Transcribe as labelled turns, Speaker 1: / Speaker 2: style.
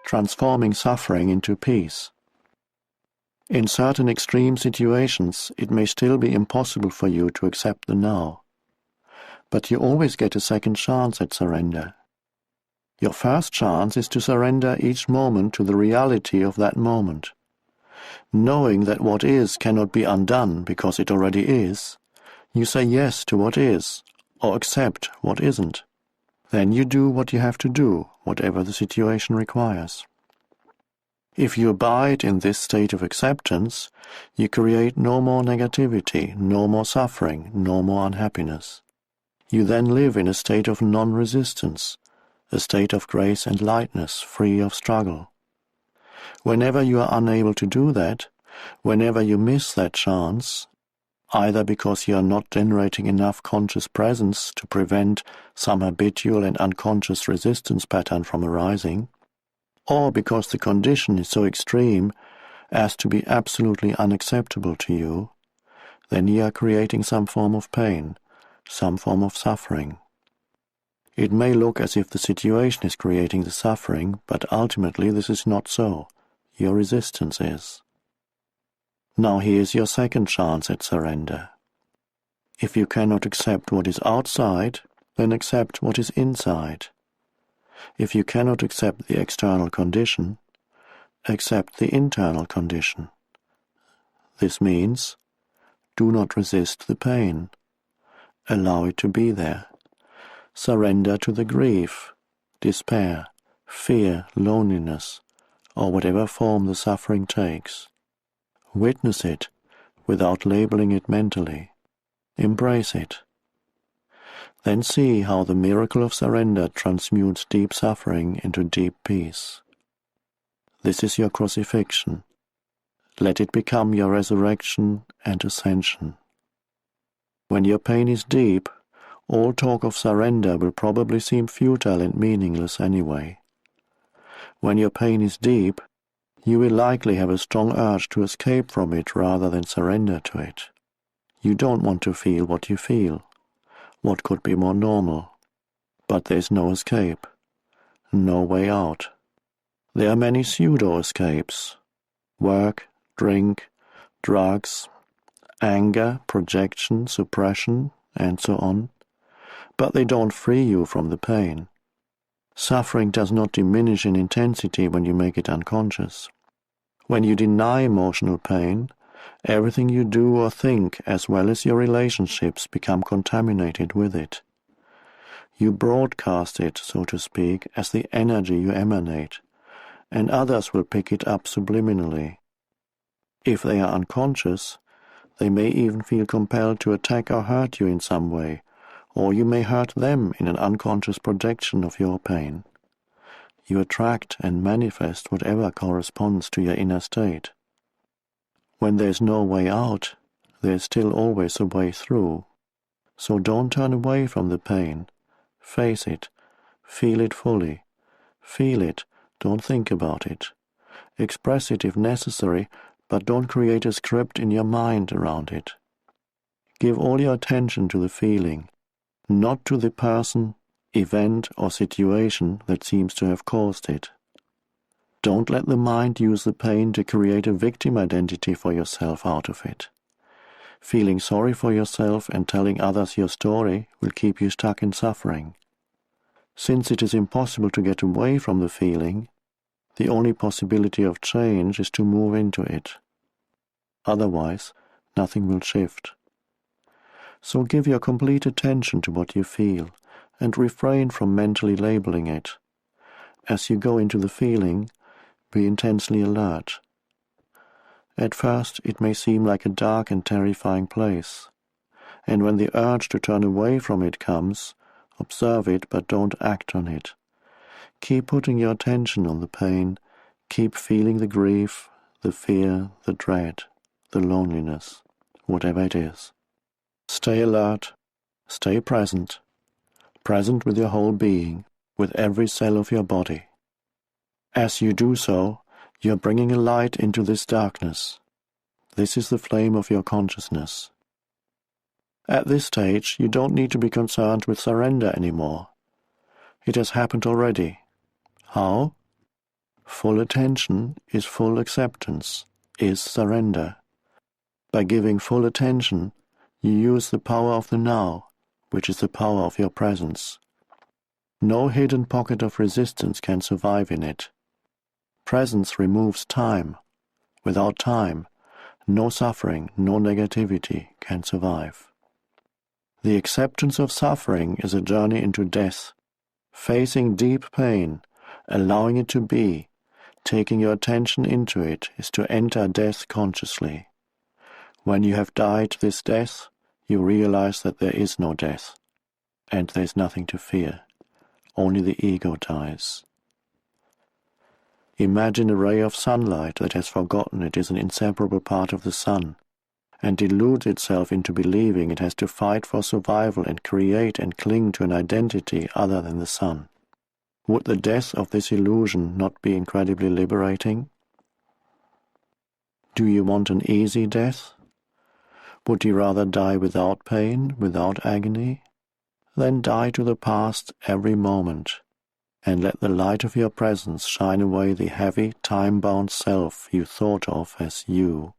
Speaker 1: transforming suffering into peace. In certain extreme situations, it may still be impossible for you to accept the now. But you always get a second chance at surrender. Your first chance is to surrender each moment to the reality of that moment. Knowing that what is cannot be undone because it already is, you say yes to what is, or accept what isn't. Then you do what you have to do, whatever the situation requires. If you abide in this state of acceptance, you create no more negativity, no more suffering, no more unhappiness. You then live in a state of non-resistance, a state of grace and lightness, free of struggle. Whenever you are unable to do that, whenever you miss that chance, either because you are not generating enough conscious presence to prevent some habitual and unconscious resistance pattern from arising, or because the condition is so extreme as to be absolutely unacceptable to you, then you are creating some form of pain, some form of suffering. It may look as if the situation is creating the suffering, but ultimately this is not so. Your resistance is. Now here's your second chance at surrender. If you cannot accept what is outside, then accept what is inside. If you cannot accept the external condition, accept the internal condition. This means, do not resist the pain. Allow it to be there. Surrender to the grief, despair, fear, loneliness, or whatever form the suffering takes. Witness it without labeling it mentally. Embrace it. Then see how the miracle of surrender transmutes deep suffering into deep peace. This is your crucifixion. Let it become your resurrection and ascension. When your pain is deep, all talk of surrender will probably seem futile and meaningless anyway. When your pain is deep, you will likely have a strong urge to escape from it rather than surrender to it. You don't want to feel what you feel. What could be more normal? But there's no escape, no way out. There are many pseudo-escapes: work, drink, drugs, anger, projection, suppression, and so on. But they don't free you from the pain. Suffering does not diminish in intensity when you make it unconscious. When you deny emotional pain, everything you do or think, as well as your relationships, become contaminated with it. You broadcast it, so to speak, as the energy you emanate, and others will pick it up subliminally. If they are unconscious, they may even feel compelled to attack or hurt you in some way, or you may hurt them in an unconscious projection of your pain. You attract and manifest whatever corresponds to your inner state. When there's no way out, there's still always a way through. So don't turn away from the pain. Face it. Feel it fully. Feel it. Don't think about it. Express it if necessary, but don't create a script in your mind around it. Give all your attention to the feeling, not to the person, event, or situation that seems to have caused it. Don't let the mind use the pain to create a victim identity for yourself out of it. Feeling sorry for yourself and telling others your story will keep you stuck in suffering. Since it is impossible to get away from the feeling, the only possibility of change is to move into it. Otherwise, nothing will shift. So give your complete attention to what you feel and refrain from mentally labeling it. As you go into the feeling, be intensely alert. At first, it may seem like a dark and terrifying place, and when the urge to turn away from it comes, observe it but don't act on it. Keep putting your attention on the pain, keep feeling the grief, the fear, the dread, the loneliness, whatever it is. Stay alert, stay present with your whole being, with every cell of your body. As you do so, you are bringing a light into this darkness. This is the flame of your consciousness. At this stage, you don't need to be concerned with surrender anymore. It has happened already. How? Full attention is full acceptance, is surrender. By giving full attention, you use the power of the now, which is the power of your presence. No hidden pocket of resistance can survive in it. Presence removes time. Without time, no suffering, no negativity can survive. The acceptance of suffering is a journey into death, facing deep pain, allowing it to be, taking your attention into it is to enter death consciously. When you have died this death, you realize that there is no death, and there is nothing to fear. Only the ego dies. Imagine a ray of sunlight that has forgotten it is an inseparable part of the sun, and deludes itself into believing it has to fight for survival and create and cling to an identity other than the sun. Would the death of this illusion not be incredibly liberating? Do you want an easy death? Would you rather die without pain, without agony? Then die to the past every moment, and let the light of your presence shine away the heavy, time-bound self you thought of as you.